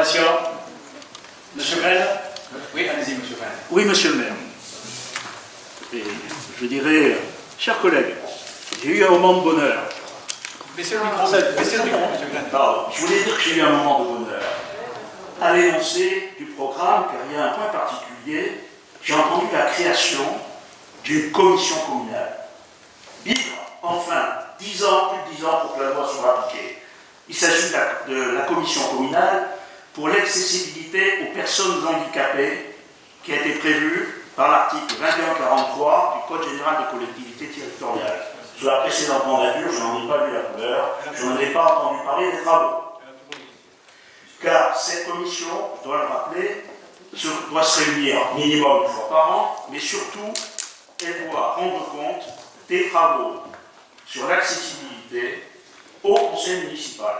information. Monsieur Grène? Oui, allez-y, monsieur Grène. Oui, monsieur le maire. Et je dirais, chers collègues, j'ai eu un moment de bonheur. Baissez le micro, monsieur Grène. Pardon, je voulais dire que j'ai eu un moment de bonheur à l'énoncé du programme, car il y a un point particulier. J'ai entendu la création d'une commission communale. Libre, enfin, 10 ans, plus de 10 ans pour que la loi soit appliquée. Il s'agit de la commission communale pour l'accessibilité aux personnes handicapées qui a été prévue par l'article 2143 du Code général des collectivités territoriales. Sous la précédente mandature, je n'en ai pas vu la couleur, je n'en ai pas entendu parler des travaux. Car cette commission, je dois le rappeler, doit se réunir minimum une fois par an, mais surtout, elle doit rendre compte des travaux sur l'accessibilité au conseil municipal.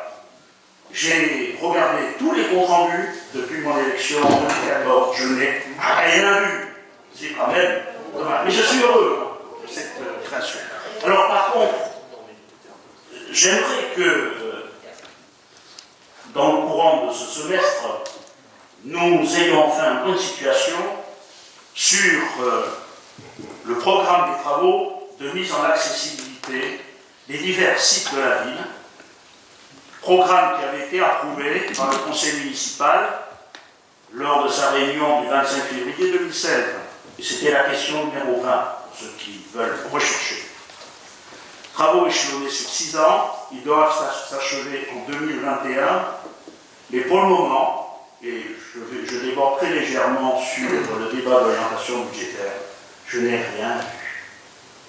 J'ai regardé tous les comptes rendus depuis mon élection en 2014, je n'ai rien vu. C'est quand même dommage. Mais je suis heureux de cette création. Alors par contre, j'aimerais que dans le courant de ce semestre, nous ayons enfin un point de situation sur le programme des travaux de mise en accessibilité des divers sites de la ville, programme qui avait été approuvé par le conseil municipal lors de sa réunion du 25 février 2016. Et c'était la question numéro 20, pour ceux qui veulent rechercher. Travaux échelonnés sur 6 ans, ils doivent s'achever en 2021, mais pour le moment, et je déborde très légèrement sur le débat d'orientation budgétaire, je n'ai rien vu.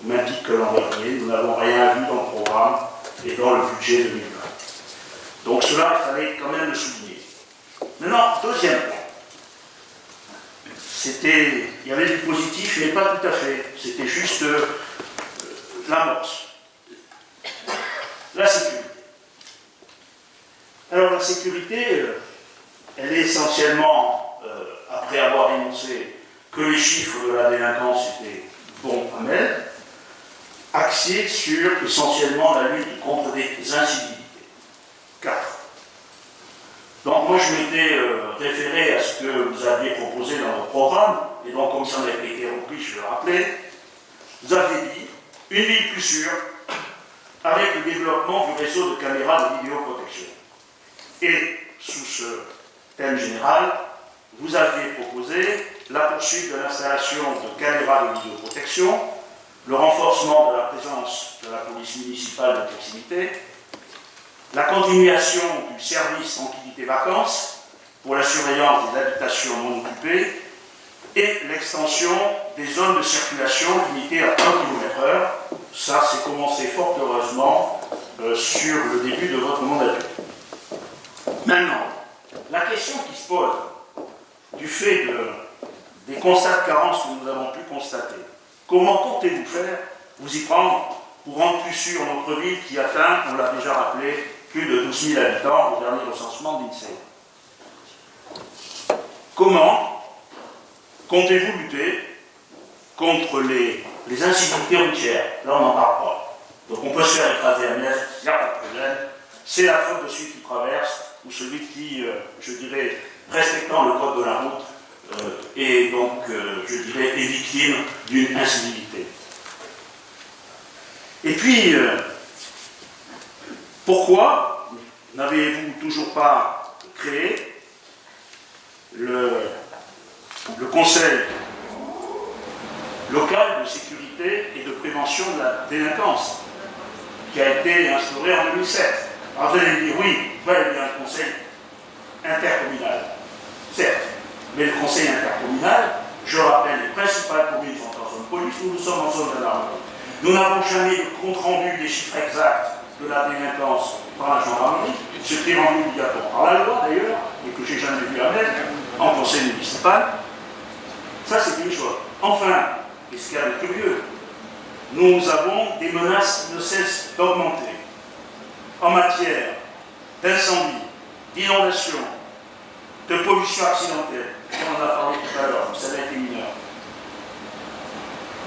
Au même titre que l'an dernier, nous n'avons rien vu dans le programme et dans le budget 2020. Donc cela, il fallait quand même le souligner. Maintenant, deuxième point. Il y avait du positif, mais pas tout à fait. C'était juste l'amorce. La sécurité. Alors la sécurité, elle est essentiellement, après avoir énoncé que les chiffres de la délinquance étaient bons à mettre, axée sur essentiellement la lutte contre des incivilités. 4. Donc moi je m'étais référé à ce que vous aviez proposé dans votre programme, et donc comme ça n'avait été repris, je vais le rappeler. Vous avez dit une ville plus sûre avec le développement du réseau de caméras de vidéoprotection. Et sous ce thème général, vous aviez proposé la poursuite de l'installation de caméras de vidéoprotection, le renforcement de la présence de la police municipale de proximité, la continuation du service tranquillité-vacances pour la surveillance des habitations non occupées et l'extension des zones de circulation limitées à 1 km/h. Ça, c'est commencé fort heureusement sur le début de votre mandature. Maintenant, la question qui se pose du fait des constats de carence que nous avons pu constater, comment comptez-vous faire, vous y prendre pour rendre plus sûre notre ville qui atteint, on l'a déjà rappelé, plus de 12 000 habitants au dernier recensement de l'INSEE. Comment comptez-vous lutter contre les incivilités routières? Là, on n'en parle pas. Donc on peut se faire écraser à Metz, il n'y a pas de problème. C'est la faute de celui qui traverse ou celui qui, je dirais, respectant le code de la route, et donc, je dirais, est victime d'une incivilité. Et puis, pourquoi n'avez-vous toujours pas créé le conseil local de sécurité et de prévention de la délinquance qui a été instauré en 2007? Alors vous allez me dire, oui, il y a un conseil intercommunal, certes, mais le conseil intercommunal, je rappelle, les principales communes sont en zone police, nous sommes en zone gendarmerie. Nous n'avons jamais de compte rendu des chiffres exacts de la délinquance par la gendarmerie, ce qui est rendu obligatoire par la loi d'ailleurs, et que j'ai jamais vu à mettre en conseil municipal. Ça, c'est une chose. Enfin, et ce qui est le curieux, nous avons des menaces qui ne cessent d'augmenter en matière d'incendie, d'inondation, de pollution accidentelle. On en a parlé tout à l'heure, ça a été mineur.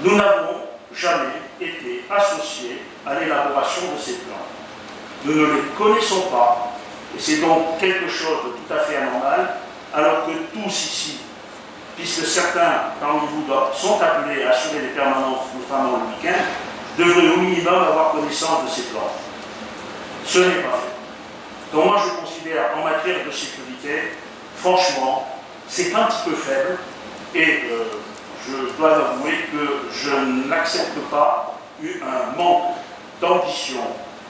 Nous n'avons jamais été associés à l'élaboration de ces plans. Nous ne les connaissons pas, et c'est donc quelque chose de tout à fait anormal que tous ici, puisque certains parmi vous sont appelés à assurer les permanences, notamment le week-end, devraient au minimum avoir connaissance de ces plans. Ce n'est pas fait. Donc moi je considère en matière de sécurité, franchement, c'est un petit peu faible et je dois avouer que je n'accepte pas un manque d'ambition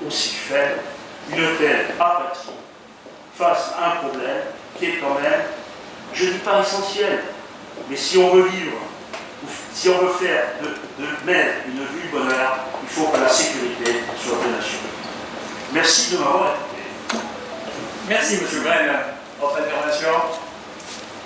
aussi faible, une telle apathie face à un problème qui est quand même, je ne dis pas essentiel, mais si on veut vivre, si on veut faire de mer une vue du bonheur, il faut que la sécurité soit bien assurée. Merci de m'avoir écouté. Merci, M. Grenne. Votre intervention.